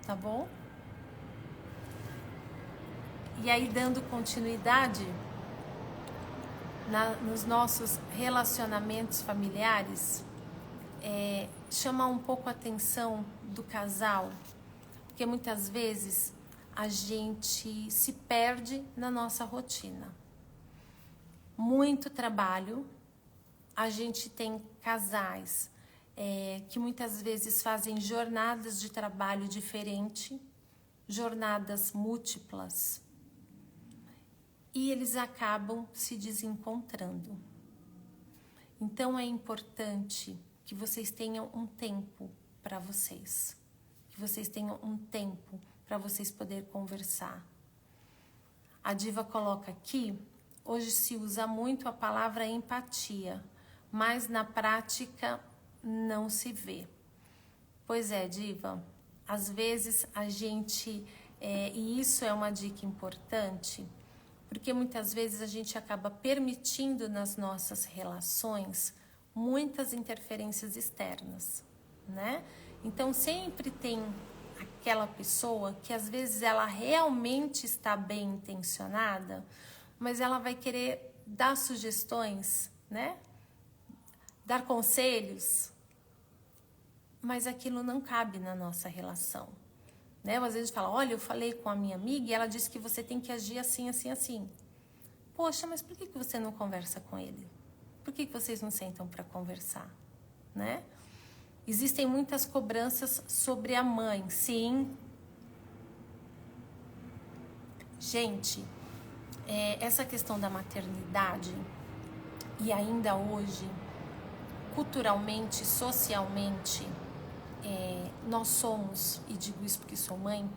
tá bom? E aí, dando continuidade nos nossos relacionamentos familiares, chamar um pouco a atenção do casal, porque muitas vezes a gente se perde na nossa rotina. Muito trabalho, a gente tem casais que muitas vezes fazem jornadas de trabalho diferente, jornadas múltiplas, e eles acabam se desencontrando. Então é importante que vocês tenham um tempo para vocês, que vocês tenham um tempo para vocês poderem conversar. A Diva coloca aqui, hoje se usa muito a palavra empatia, mas na prática não se vê. Pois é, Diva, às vezes a gente, e isso é uma dica importante, porque muitas vezes a gente acaba permitindo nas nossas relações muitas interferências externas, né? Então sempre tem aquela pessoa que às vezes ela realmente está bem intencionada, mas ela vai querer dar sugestões, né? Dar conselhos, mas aquilo não cabe na nossa relação, né? Às vezes a gente fala, olha, eu falei com a minha amiga e ela disse que você tem que agir assim, assim, assim. Poxa, mas por que você não conversa com ele? Por que vocês não sentam para conversar, né? Existem muitas cobranças sobre a mãe, sim. Gente, essa questão da maternidade, e ainda hoje, culturalmente, socialmente, nós somos, e digo isso porque sou mãe,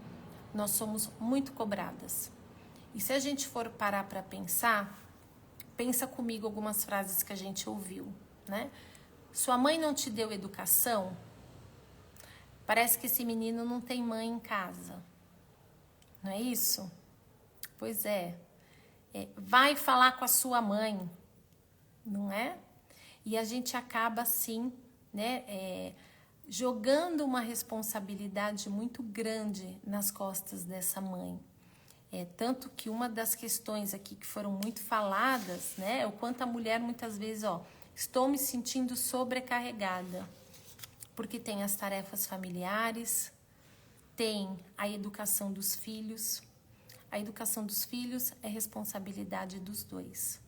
nós somos muito cobradas. E se a gente for parar para pensar, pensa comigo algumas frases que a gente ouviu, né? Sua mãe não te deu educação? Parece que esse menino não tem mãe em casa. Não é isso? Pois é. Vai falar com a sua mãe, não é? E a gente acaba assim, né, jogando uma responsabilidade muito grande nas costas dessa mãe. Tanto que uma das questões aqui que foram muito faladas, né, é o quanto a mulher muitas vezes, estou me sentindo sobrecarregada, porque tem as tarefas familiares, tem a educação dos filhos. A educação dos filhos é responsabilidade dos dois.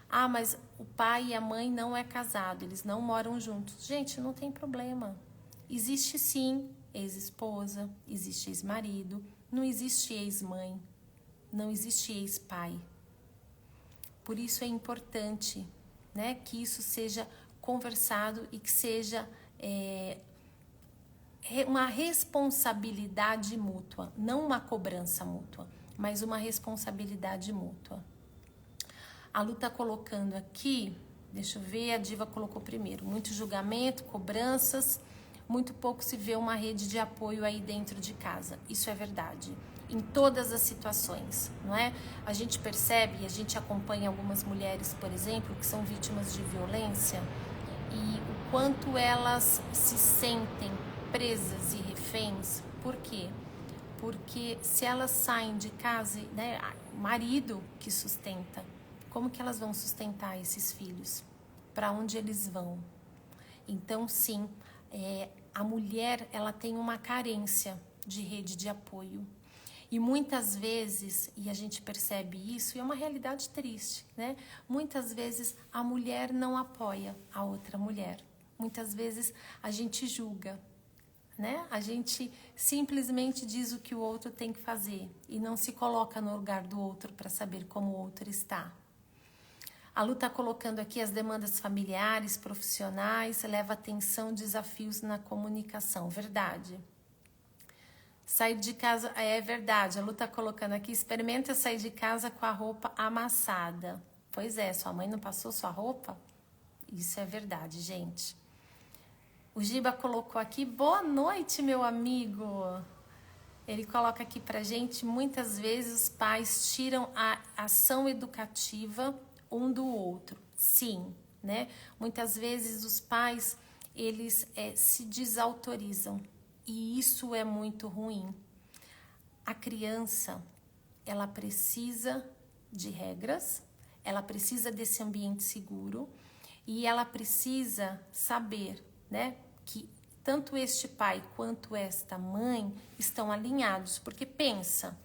Ah, mas o pai e a mãe não é casado, eles não moram juntos. Gente, não tem problema. Existe sim ex-esposa, existe ex-marido, não existe ex-mãe, não existe ex-pai. Por isso é importante, né, que isso seja conversado e que seja uma responsabilidade mútua, não uma cobrança mútua, mas uma responsabilidade mútua. A Lu tá colocando aqui, deixa eu ver, a Diva colocou primeiro, muito julgamento, cobranças, muito pouco se vê uma rede de apoio aí dentro de casa. Isso é verdade, em todas as situações, não é? A gente percebe, a gente acompanha algumas mulheres, por exemplo, que são vítimas de violência e o quanto elas se sentem presas e reféns. Por quê? Porque se elas saem de casa, né, o marido que sustenta, como que elas vão sustentar esses filhos? Para onde eles vão? Então, sim, a mulher, ela tem uma carência de rede de apoio. E muitas vezes, e a gente percebe isso, e é uma realidade triste, né? Muitas vezes a mulher não apoia a outra mulher. Muitas vezes a gente julga, né? A gente simplesmente diz o que o outro tem que fazer e não se coloca no lugar do outro para saber como o outro está. A Lu está colocando aqui as demandas familiares, profissionais, leva atenção, desafios na comunicação. Verdade. Sair de casa, é verdade. A Lu está colocando aqui, experimenta sair de casa com a roupa amassada. Pois é, sua mãe não passou sua roupa? Isso é verdade, gente. O Giba colocou aqui, boa noite, meu amigo. Ele coloca aqui pra gente, muitas vezes os pais tiram a ação educativa um do outro. Sim, né? Muitas vezes os pais, eles se desautorizam. E isso é muito ruim. A criança, ela precisa de regras, ela precisa desse ambiente seguro e ela precisa saber, né, que tanto este pai quanto esta mãe estão alinhados, porque pensa,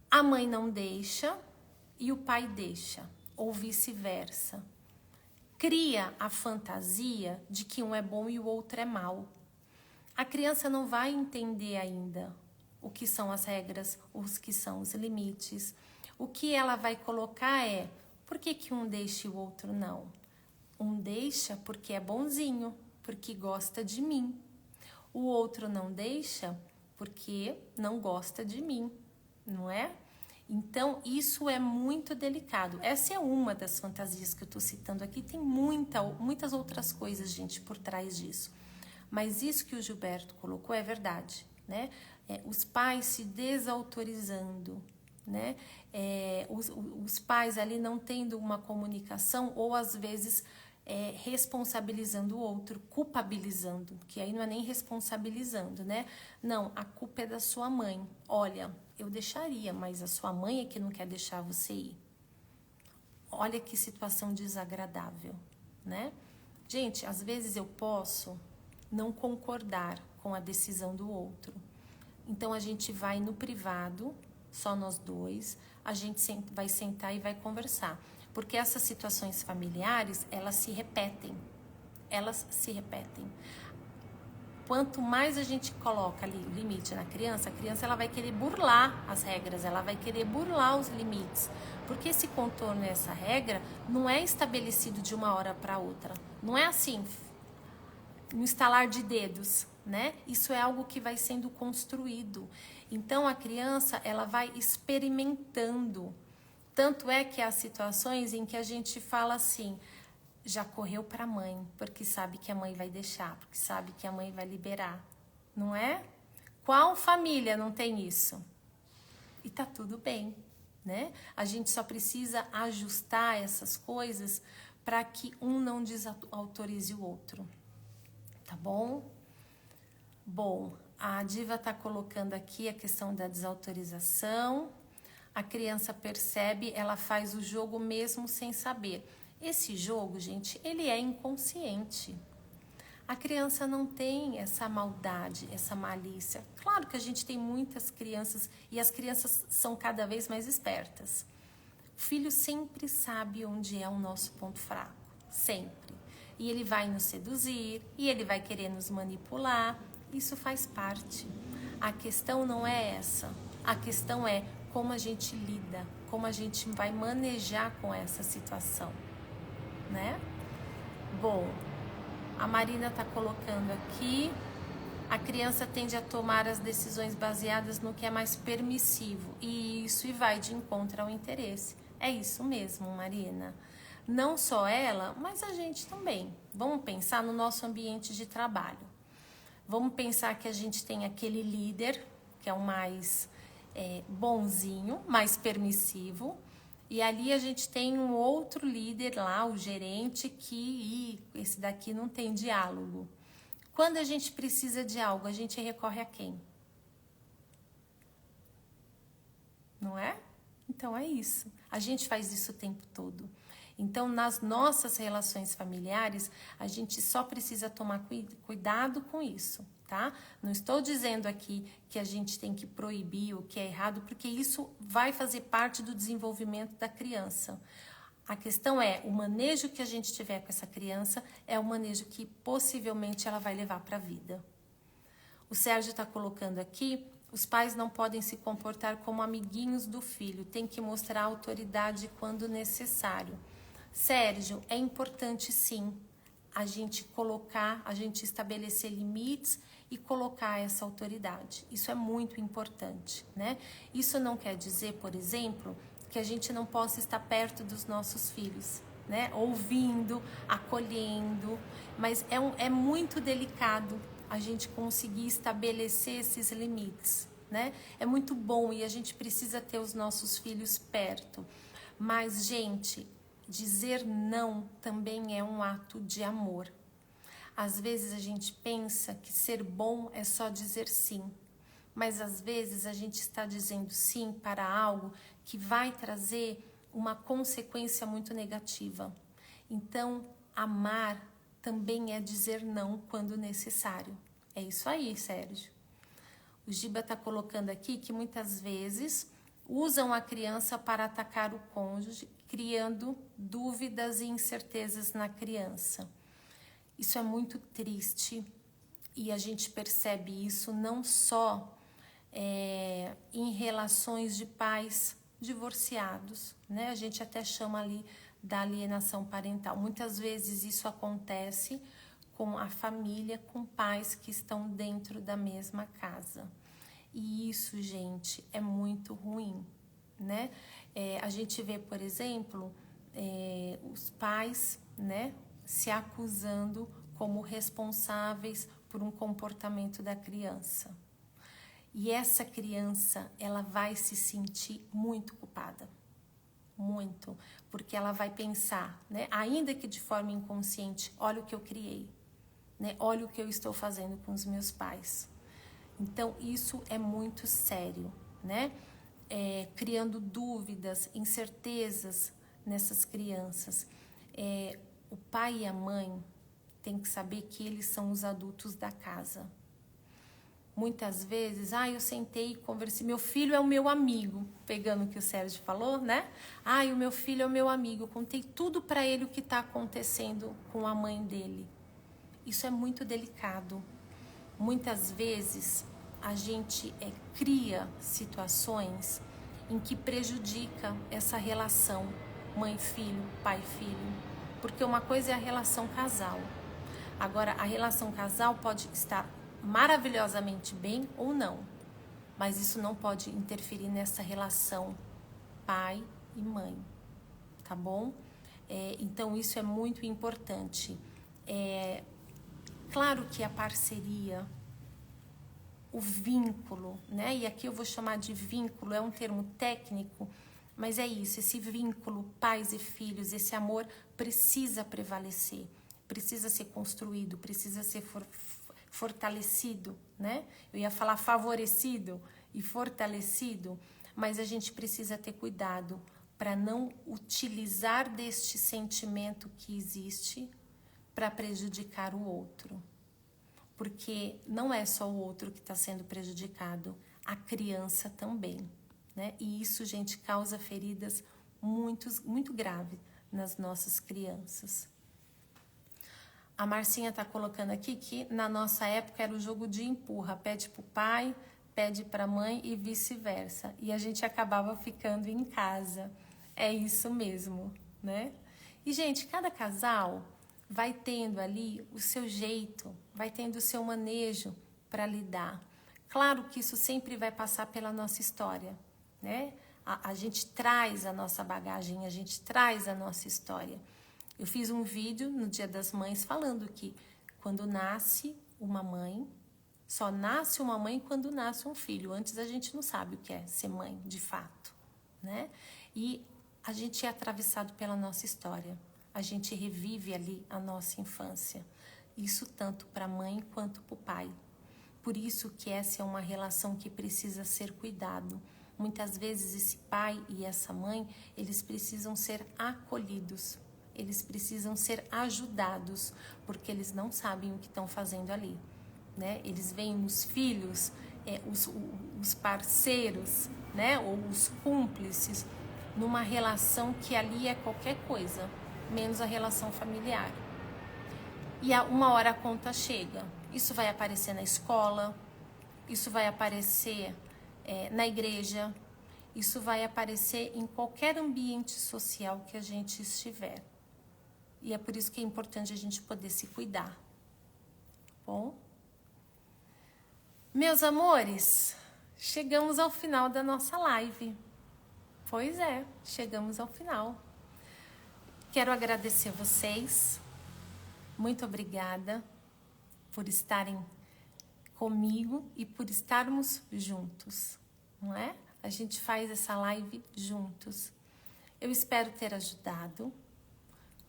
a mãe não deixa e o pai deixa, ou vice-versa. Cria a fantasia de que um é bom e o outro é mau. A criança não vai entender ainda o que são as regras, os que são os limites. O que ela vai colocar é, por que um deixa e o outro não? Um deixa porque é bonzinho, porque gosta de mim. O outro não deixa porque não gosta de mim, não é? Então, isso é muito delicado. Essa é uma das fantasias que eu estou citando aqui. Tem muitas outras coisas, gente, por trás disso. Mas isso que o Gilberto colocou é verdade, né? Os pais se desautorizando, né? Os pais ali não tendo uma comunicação ou, às vezes, responsabilizando o outro, culpabilizando, que aí não é nem responsabilizando, né? Não, a culpa é da sua mãe. Olha, eu deixaria, mas a sua mãe é que não quer deixar você ir. Olha que situação desagradável, né? Gente, às vezes eu posso não concordar com a decisão do outro. Então a gente vai no privado, só nós dois, a gente vai sentar e vai conversar. Porque essas situações familiares, elas se repetem. Elas se repetem. Quanto mais a gente coloca ali o limite na criança, a criança ela vai querer burlar as regras, ela vai querer burlar os limites. Porque esse contorno, essa regra, não é estabelecido de uma hora para outra. Não é assim, no estalar de dedos, né? Isso é algo que vai sendo construído. Então, a criança, ela vai experimentando. Tanto é que há situações em que a gente fala assim, já correu para a mãe, porque sabe que a mãe vai deixar, porque sabe que a mãe vai liberar, não é? Qual família não tem isso? E tá tudo bem, né? A gente só precisa ajustar essas coisas para que um não desautorize o outro, tá bom? Bom, a Diva tá colocando aqui a questão da desautorização. A criança percebe, ela faz o jogo mesmo sem saber. Esse jogo, gente, ele é inconsciente. A criança não tem essa maldade, essa malícia. Claro que a gente tem muitas crianças e as crianças são cada vez mais espertas. O filho sempre sabe onde é o nosso ponto fraco, sempre. E ele vai nos seduzir, e ele vai querer nos manipular. Isso faz parte. A questão não é essa. A questão é como a gente lida, como a gente vai manejar com essa situação, né? Bom, a Marina está colocando aqui, a criança tende a tomar as decisões baseadas no que é mais permissivo, e vai de encontro ao interesse. É isso mesmo, Marina. Não só ela, mas a gente também. Vamos pensar no nosso ambiente de trabalho. Vamos pensar que a gente tem aquele líder, que é o mais bonzinho, mais permissivo, e ali a gente tem um outro líder lá, o gerente, que esse daqui não tem diálogo. Quando a gente precisa de algo, a gente recorre a quem? Não é? Então é isso. A gente faz isso o tempo todo. Então, nas nossas relações familiares, a gente só precisa tomar cuidado com isso, tá? Não estou dizendo aqui que a gente tem que proibir o que é errado, porque isso vai fazer parte do desenvolvimento da criança. A questão é, o manejo que a gente tiver com essa criança é o manejo que possivelmente ela vai levar para a vida. O Sérgio está colocando aqui, os pais não podem se comportar como amiguinhos do filho, tem que mostrar autoridade quando necessário. Sérgio, é importante sim a gente estabelecer limites e colocar essa autoridade. Isso é muito importante, né? Isso não quer dizer, por exemplo, que a gente não possa estar perto dos nossos filhos, né? Ouvindo, acolhendo, mas é muito delicado a gente conseguir estabelecer esses limites, né? É muito bom e a gente precisa ter os nossos filhos perto. Mas, gente, dizer não também é um ato de amor. Às vezes a gente pensa que ser bom é só dizer sim, mas às vezes a gente está dizendo sim para algo que vai trazer uma consequência muito negativa. Então, amar também é dizer não quando necessário. É isso aí, Sérgio. O Giba está colocando aqui que muitas vezes usam a criança para atacar o cônjuge, criando dúvidas e incertezas na criança. Isso é muito triste e a gente percebe isso não só em relações de pais divorciados, né? A gente até chama ali da alienação parental. Muitas vezes isso acontece com a família, com pais que estão dentro da mesma casa. E isso, gente, é muito ruim, né? A gente vê, por exemplo, os pais, né, se acusando como responsáveis por um comportamento da criança. E essa criança, ela vai se sentir muito culpada. Muito. Porque ela vai pensar, né, ainda que de forma inconsciente, olha o que eu criei, né? Olha o que eu estou fazendo com os meus pais. Então, isso é muito sério, né? Criando dúvidas, incertezas nessas crianças. O pai e a mãe têm que saber que eles são os adultos da casa. Muitas vezes, eu sentei e conversei, meu filho é o meu amigo, pegando o que o Sérgio falou, né? O meu filho é o meu amigo, eu contei tudo para ele o que está acontecendo com a mãe dele. Isso é muito delicado. Muitas vezes a gente cria situações em que prejudica essa relação mãe-filho, pai-filho, porque uma coisa é a relação casal. Agora, a relação casal pode estar maravilhosamente bem ou não, mas isso não pode interferir nessa relação pai e mãe, tá bom? Então, isso é muito importante. Claro que a parceria, o vínculo, né? E aqui eu vou chamar de vínculo, é um termo técnico, mas é isso, esse vínculo, pais e filhos, esse amor precisa prevalecer, precisa ser construído, precisa ser fortalecido, né? Eu ia falar favorecido e fortalecido, mas a gente precisa ter cuidado para não utilizar deste sentimento que existe para prejudicar o outro. Porque não é só o outro que está sendo prejudicado, a criança também, né? E isso, gente, causa feridas muito graves nas nossas crianças. A Marcinha está colocando aqui que na nossa época era o jogo de empurra, pede para o pai, pede para a mãe e vice-versa. E a gente acabava ficando em casa. É isso mesmo, né? E, gente, cada casal vai tendo ali o seu jeito, vai tendo o seu manejo para lidar. Claro que isso sempre vai passar pela nossa história, né? A gente traz a nossa bagagem, a gente traz a nossa história. Eu fiz um vídeo no Dia das Mães falando que quando nasce uma mãe, só nasce uma mãe quando nasce um filho. Antes a gente não sabe o que é ser mãe, de fato, né? E a gente é atravessado pela nossa história. A gente revive ali a nossa infância. Isso tanto para a mãe quanto para o pai. Por isso que essa é uma relação que precisa ser cuidado. Muitas vezes esse pai e essa mãe, eles precisam ser acolhidos. Eles precisam ser ajudados, porque eles não sabem o que estão fazendo ali, né? Eles veem nos filhos, os parceiros, né? Ou os cúmplices, numa relação que ali é qualquer coisa, menos a relação familiar. E uma hora a conta chega. Isso vai aparecer na escola, isso vai aparecer na igreja, isso vai aparecer em qualquer ambiente social que a gente estiver. E é por isso que é importante a gente poder se cuidar. Bom? Meus amores, chegamos ao final da nossa live. Pois é, chegamos ao final. Quero agradecer vocês. Muito obrigada por estarem comigo e por estarmos juntos, não é? A gente faz essa live juntos. Eu espero ter ajudado.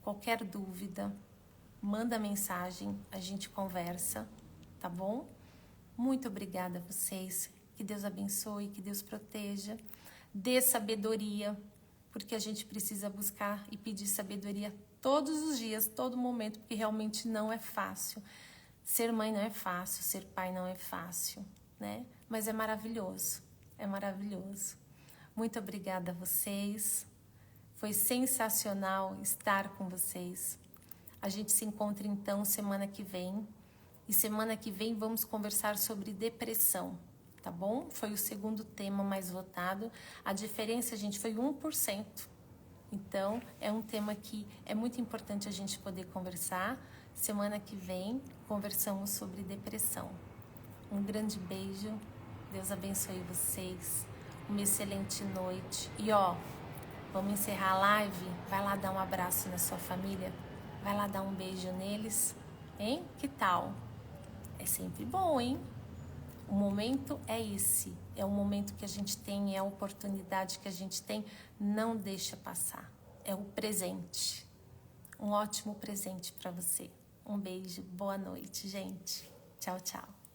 Qualquer dúvida, manda mensagem, a gente conversa, tá bom? Muito obrigada a vocês, que Deus abençoe, que Deus proteja, dê sabedoria, porque a gente precisa buscar e pedir sabedoria todos os dias, todo momento, porque realmente não é fácil. Ser mãe não é fácil, ser pai não é fácil, né? Mas é maravilhoso, é maravilhoso. Muito obrigada a vocês. Foi sensacional estar com vocês. A gente se encontra então semana que vem. E semana que vem vamos conversar sobre depressão, tá bom? Foi o segundo tema mais votado. A diferença, gente, foi 1%. Então, é um tema que é muito importante a gente poder conversar. Semana que vem, conversamos sobre depressão. Um grande beijo. Deus abençoe vocês. Uma excelente noite. E vamos encerrar a live. Vai lá dar um abraço na sua família. Vai lá dar um beijo neles. Hein? Que tal? É sempre bom, hein? O momento é esse. É o momento que a gente tem, é a oportunidade que a gente tem. Não deixa passar. É o presente. Um ótimo presente para você. Um beijo. Boa noite, gente. Tchau, tchau.